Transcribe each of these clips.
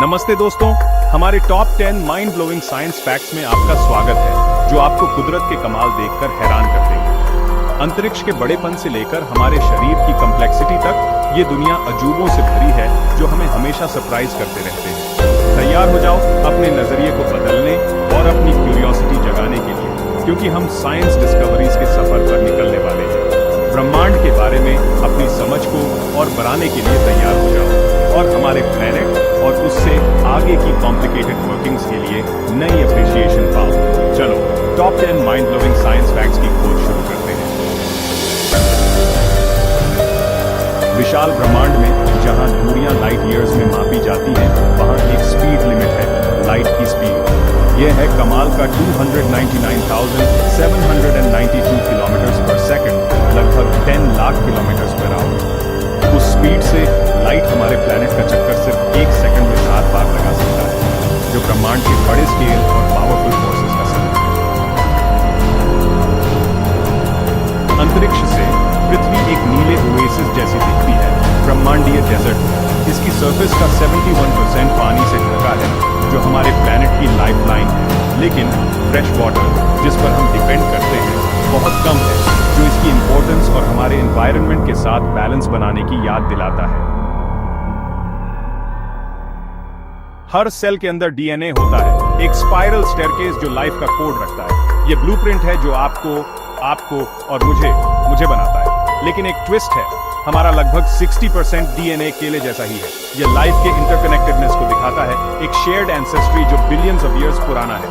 नमस्ते दोस्तों, हमारे top 10 mind blowing science facts में आपका स्वागत है, जो आपको कुदरत के कमाल देखकर हैरान कर देंगे। अंतरिक्ष के बड़ेपन से लेकर हमारे शरीर की कॉम्प्लेक्सिटी तक ये दुनिया अजूबों से भरी है, जो हमें हमेशा सरप्राइज करते रहते हैं। तैयार हो जाओ अपने नजरिए को बदलने और अपनी क्यूरियोसिटी जगाने के लिए, क्योंकि हम साइंस डिस्कवरीज के सफर पर निकलने वाले हैं। ब्रह्मांड के बारे में अपनी समझ को और बढ़ाने के लिए तैयार हो जाओ और हमारे प्लेनेट और उससे आगे की कॉम्प्लिकेटेड वर्किंग्स के लिए नई अप्रिशिएशन पाओ। चलो top 10 mind blowing science facts की खोज शुरू करते हैं। विशाल ब्रह्मांड में जहां दूरियां लाइट ईयर्स में मापी जाती हैं, वहां एक स्पीड लिमिट है, लाइट की स्पीड। यह है कमाल का 299,792 किलोमीटर पर सेकंड, लगभग 10 लाख किलोमीटर पर आवर। उस स्पीड से लाइट हमारे प्लैनेट का चक्कर सिर्फ 1 सेकंड में 7 बार लगा सकता है, जो ब्रह्मांड के बड़े स्केल और पावरफुल फोर्सेस का सबूत है। अंतरिक्ष से पृथ्वी एक नीले ओएसिस जैसी दिखती है, ब्रह्मांडीय डेजर्ट। इसकी सरफेस का 71% पानी से ढका है, जो हमारे प्लैनेट की लाइफलाइन है। लेकिन फ्रेश वाटर, जिस पर हम डिपेंड करते हैं, बहुत कम है, जो इसकी इंपॉर्टेंस और हमारे एनवायरनमेंट के साथ बैलेंस बनाने की याद दिलाता है। हर सेल के अंदर डीएनए होता है, एक स्पाइरल स्टेयरकेस जो लाइफ का कोड रखता है। ये ब्लूप्रिंट है जो आपको और मुझे बनाता है। लेकिन एक ट्विस्ट है, हमारा लगभग 60% डीएनए केले जैसा ही है। ये लाइफ के इंटरकनेक्टेडनेस को दिखाता है, एक शेयर्ड एंसेस्ट्री जो बिलियंस ऑफ इयर्स पुराना है।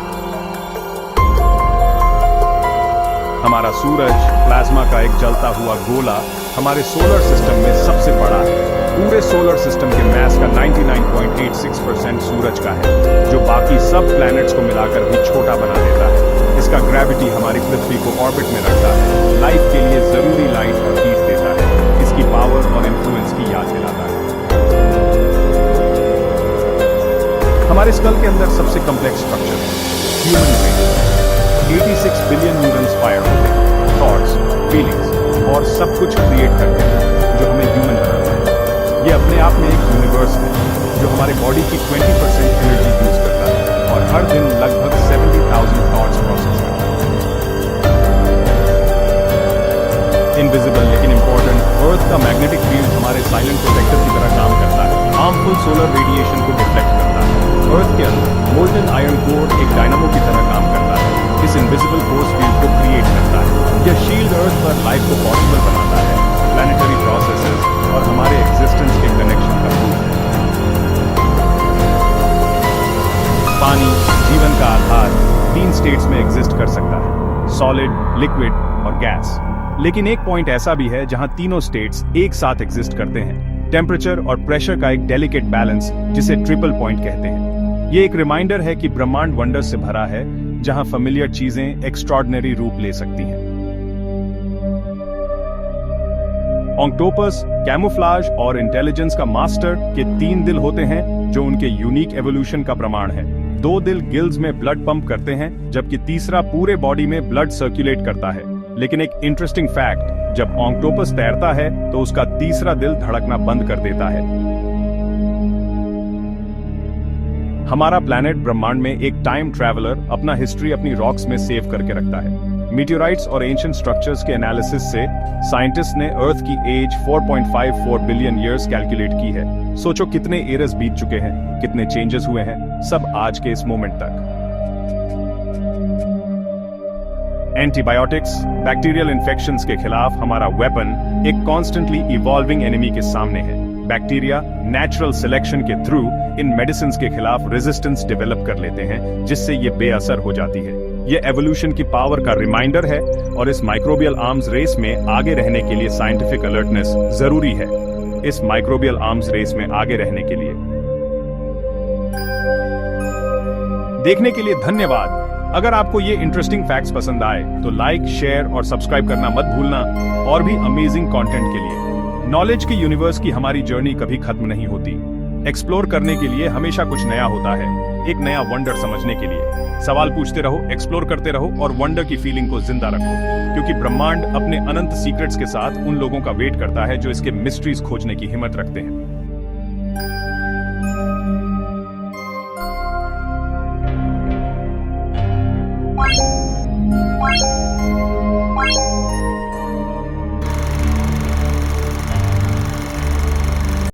हमारा सूरज प्लाज्मा का एक जलता हुआ गोला हमारे सोलर सिस्टम में सबसे बड़ा है। पूरे सोलर सिस्टम के मास का 99.86% सूरज का है, जो बाकी सब प्लैनेट्स को मिलाकर भी छोटा बना देता है। इसका ग्रेविटी हमारी पृथ्वी को ऑर्बिट में रखता है, लाइफ के लिए जरूरी लाइट और हीट देता है, इसकी पावर और इन्फ्लुएंस की याद दिलाता है। हमारे स्कल के अंदर सबसे कॉम्प्लेक्स स्ट्रक्चर है human brain. 86 billion neurons fire होते हैं, थॉट्स, फीलिंग्स और सब कुछ क्रिएट करते हैं, जो हमें ह्यूमन बनाता है। ये अपने आप में एक यूनिवर्स है, जो हमारे बॉडी की 20% एनर्जी यूज करता है और हर दिन लगभग 70,000 थॉट्स प्रोसेस करता है। इनविजिबल लेकिन इंपॉर्टेंट, अर्थ का मैग्नेटिक फील्ड हमारे साइलेंट प्रोटेक्टर की तरह काम करता है, हार्मफुल सोलर रेडिएशन को डिफ्लेक्ट करता है। अर्थ के अंदर मोल्टन आयरन कोर एक डायनामो की तरह काम करता है, इस इनविजिबल फोर्स फील्ड को क्रिएट करता है। यह शील्ड अर्थ पर लाइफ को पॉसिबल बनाता है, प्लैनेटरी प्रोसेसेस और हमारे एग्जिस्टेंस के कनेक्शन का प्रूफ है। पानी जीवन का आधार 3 स्टेट्स में एग्जिस्ट कर सकता है, सॉलिड, लिक्विड और गैस। लेकिन एक पॉइंट ऐसा भी है जहां तीनों स्टेट्स एक साथ एग्जिस्ट करते हैं, टेम्परेचर और प्रेशर का एक डेलिकेट बैलेंस, जिसे ट्रिपल पॉइंट कहते हैं। ये एक रिमाइंडर है कि ब्रह्मांड वंडर से भरा है, जहां फेमिलियर चीजें एक्स्ट्रॉर्डिनरी रूप ले सकती हैं। ऑक्टोपस कैमोफ्लाज और इंटेलिजेंस का मास्टर के 3 दिल होते हैं, जो उनके यूनिक एवोल्यूशन का प्रमाण है। 2 दिल गिल्स में ब्लड पंप करते हैं, जबकि तीसरा पूरे बॉडी में ब्लड सर्कुलेट करता है। लेकिन एक इंटरेस्टिंग फैक्ट, जब ऑक्टोपस तैरता है तो उसका तीसरा दिल धड़कना बंद कर देता है। हमारा प्लैनेट ब्रह्मांड में एक टाइम ट्रैवलर अपना हिस्ट्री अपनी रॉक्स में सेव करके रखता है। मीटियोराइट्स और एंशिएंट स्ट्रक्चर्स के एनालिसिस से साइंटिस्ट ने अर्थ की एज 4.54 बिलियन ईयर्स कैलकुलेट की है। सोचो कितने एरस बीत चुके हैं, कितने चेंजेस हुए हैं, सब आज के इस मोमेंट तक। एंटीबायोटिक्स बैक्टीरियल इन्फेक्शंस के खिलाफ हमारा वेपन एक कॉन्स्टेंटली इवॉल्विंग एनिमी के सामने है। बैक्टीरिया नेचुरल सिलेक्शन के थ्रू इन मेडिसिन्स के खिलाफ रेजिस्टेंस डेवलप कर लेते हैं, जिससे ये बेअसर हो जाती है। ये एवोल्यूशन की पावर का रिमाइंडर है और इस माइक्रोबियल आर्म्स रेस में आगे रहने के लिए साइंटिफिक अलर्टनेस जरूरी है। इस माइक्रोबियल आर्म्स रेस में आगे रहने के लिए देखने के लिए धन्यवाद। अगर आपको ये इंटरेस्टिंग फैक्ट्स पसंद आए तो लाइक, शेयर और सब्सक्राइब करना मत भूलना, और भी अमेजिंग कंटेंट के लिए। नॉलेज के यूनिवर्स की हमारी जर्नी कभी खत्म नहीं होती। एक्सप्लोर करने के लिए हमेशा कुछ नया होता है, एक नया वंडर समझने के लिए। सवाल पूछते रहो, एक्सप्लोर करते रहो और वंडर की फीलिंग को जिंदा रखो, क्योंकि ब्रह्मांड अपने अनंत सीक्रेट्स के साथ उन लोगों का वेट करता है जो इसके मिस्ट्रीज खोजने की हिम्मत रखते हैं।